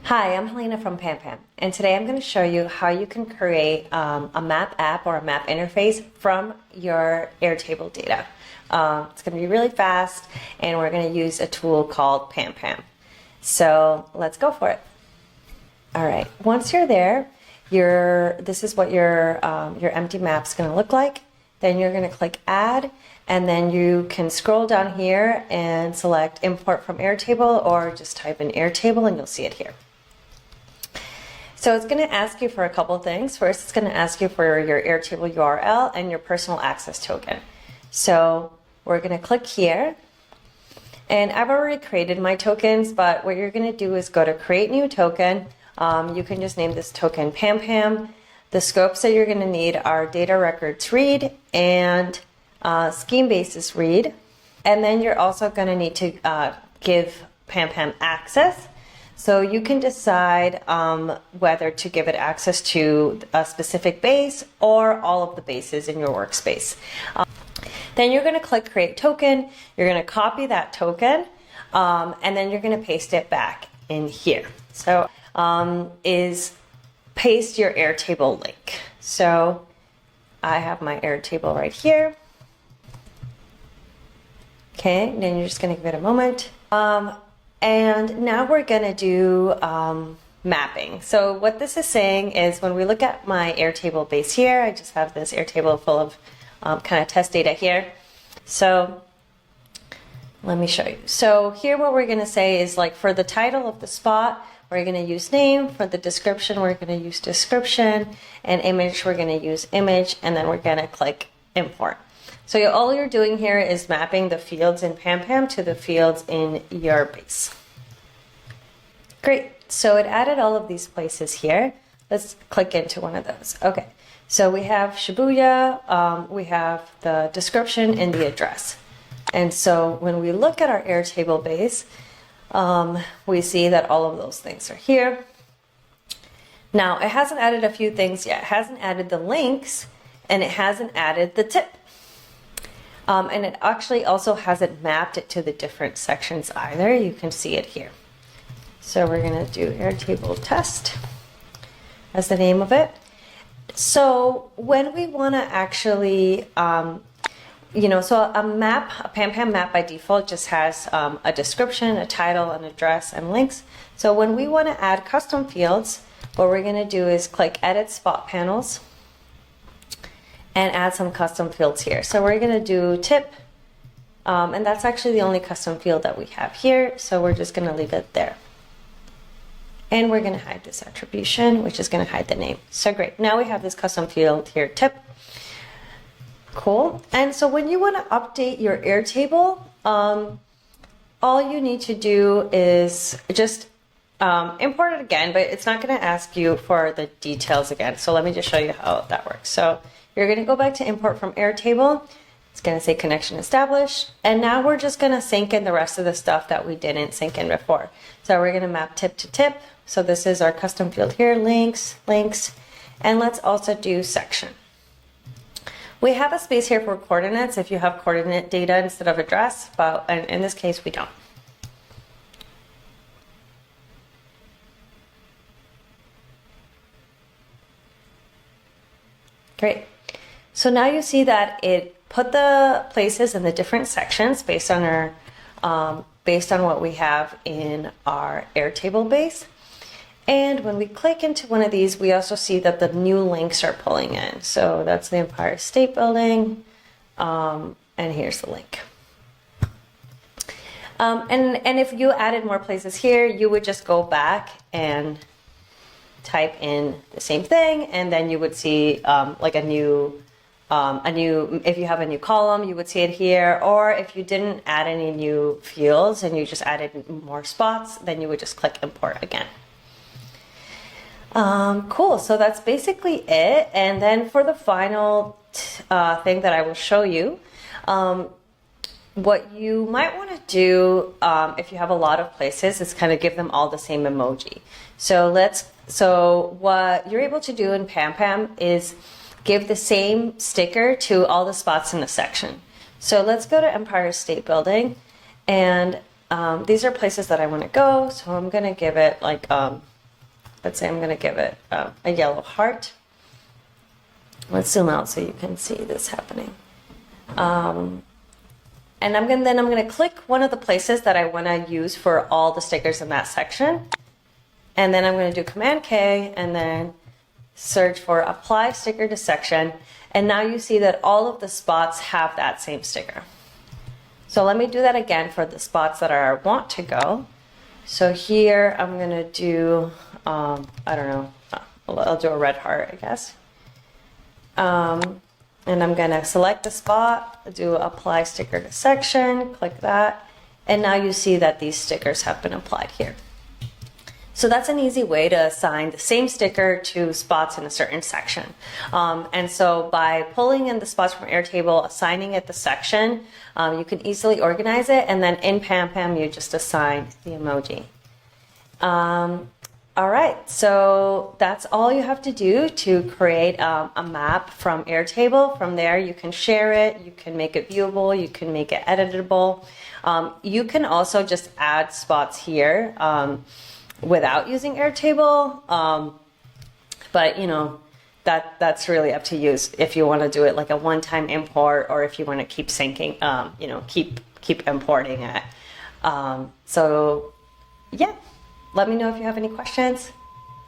Hi, I'm Helena from Pampam, and today I'm going to show you how you can create a map app or a map interface from your Airtable data. It's going to be really fast, and we're going to use a tool called Pampam. So let's go for it. All right, once you're there, this is what your empty map is going to look like. Then you're going to click Add, and then you can scroll down here and select Import from Airtable, or just type in Airtable and you'll see it here. So it's going to ask you for a couple things. First, it's going to ask you for your Airtable URL and your personal access token. So we're going to click here. And I've already created my tokens, but what you're going to do is go to Create New Token. You can just name this token Pampam. The scopes that you're going to need are data records read and scheme basis read. And then you're also going to need to give Pampam access. So you can decide whether to give it access to a specific base or all of the bases in your workspace. Then you're going to click Create Token. You're going to copy that token, and then you're going to paste it back in here. So paste your Airtable link. So I have my Airtable right here. Okay, then you're just going to give it a moment. And now we're going to do mapping. So what this is saying is when we look at my Airtable base here, I just have this Airtable full of kind of test data here. So let me show you. So here what we're going to say is, like, for the title of the spot, we're going to use name. For the description, we're going to use description. And image, we're going to use image. And then we're going to click import. So all you're doing here is mapping the fields in Pampam to the fields in your base. Great. So it added all of these places here. Let's click into one of those. Okay. So we have Shibuya, we have the description and the address. And so when we look at our Airtable base, we see that all of those things are here. Now, it hasn't added a few things yet. It hasn't added the links, and it hasn't added the tip. And it actually also hasn't mapped it to the different sections either. You can see it here. So we're going to do Airtable test as the name of it. So when we want to actually, so a Pampam map by default just has a description, a title, an address, and links. So when we want to add custom fields, what we're going to do is click Edit Spot Panels and add some custom fields here. So we're going to do tip, and that's actually the only custom field that we have here. So we're just going to leave it there. And we're going to hide this attribution, which is going to hide the name. So great. Now we have this custom field here, tip. Cool. And so when you want to update your Airtable, all you need to do is just import it again, but it's not going to ask you for the details again. So let me just show you how that works. So you're going to go back to import from Airtable. It's going to say connection established. And now we're just going to sync in the rest of the stuff that we didn't sync in before. So we're going to map tip to tip. So this is our custom field here, links. And let's also do section. We have a space here for coordinates if you have coordinate data instead of address, but in this case, we don't. Great. So now you see that it put the places in the different sections based on what we have in our Airtable base. And when we click into one of these, we also see that the new links are pulling in. So that's the Empire State Building, and here's the link. And if you added more places here, you would just go back and type in the same thing, and then you would see like if you have a new column, you would see it here. Or if you didn't add any new fields and you just added more spots, then you would just click import again. Cool. So that's basically it. And then for the final thing that I will show you, what you might want to do if you have a lot of places is kind of give them all the same emoji. So what you're able to do in Pampam is give the same sticker to all the spots in the section. So let's go to Empire State Building, and these are places that I want to go. So I'm going to give it like let's say I'm going to give it a yellow heart. Let's zoom out so you can see this happening. And I'm going to click one of the places that I want to use for all the stickers in that section. And then I'm going to do Command K and then search for apply sticker to section. And now you see that all of the spots have that same sticker. So let me do that again for the spots that I want to go. So here I'm going to do, I don't know, I'll do a red heart, I guess. And I'm going to select the spot, do apply sticker to section, click that. And now you see that these stickers have been applied here. So that's an easy way to assign the same sticker to spots in a certain section. And so by pulling in the spots from Airtable, assigning it the section, you can easily organize it. And then in Pampam, you just assign the emoji. All right, so that's all you have to do to create a map from Airtable. From there, you can share it, you can make it viewable, you can make it editable. You can also just add spots here without using Airtable, but you know, that's really up to you if you want to do it like a one-time import or if you want to keep syncing, you know, keep importing it. So yeah, let me know if you have any questions.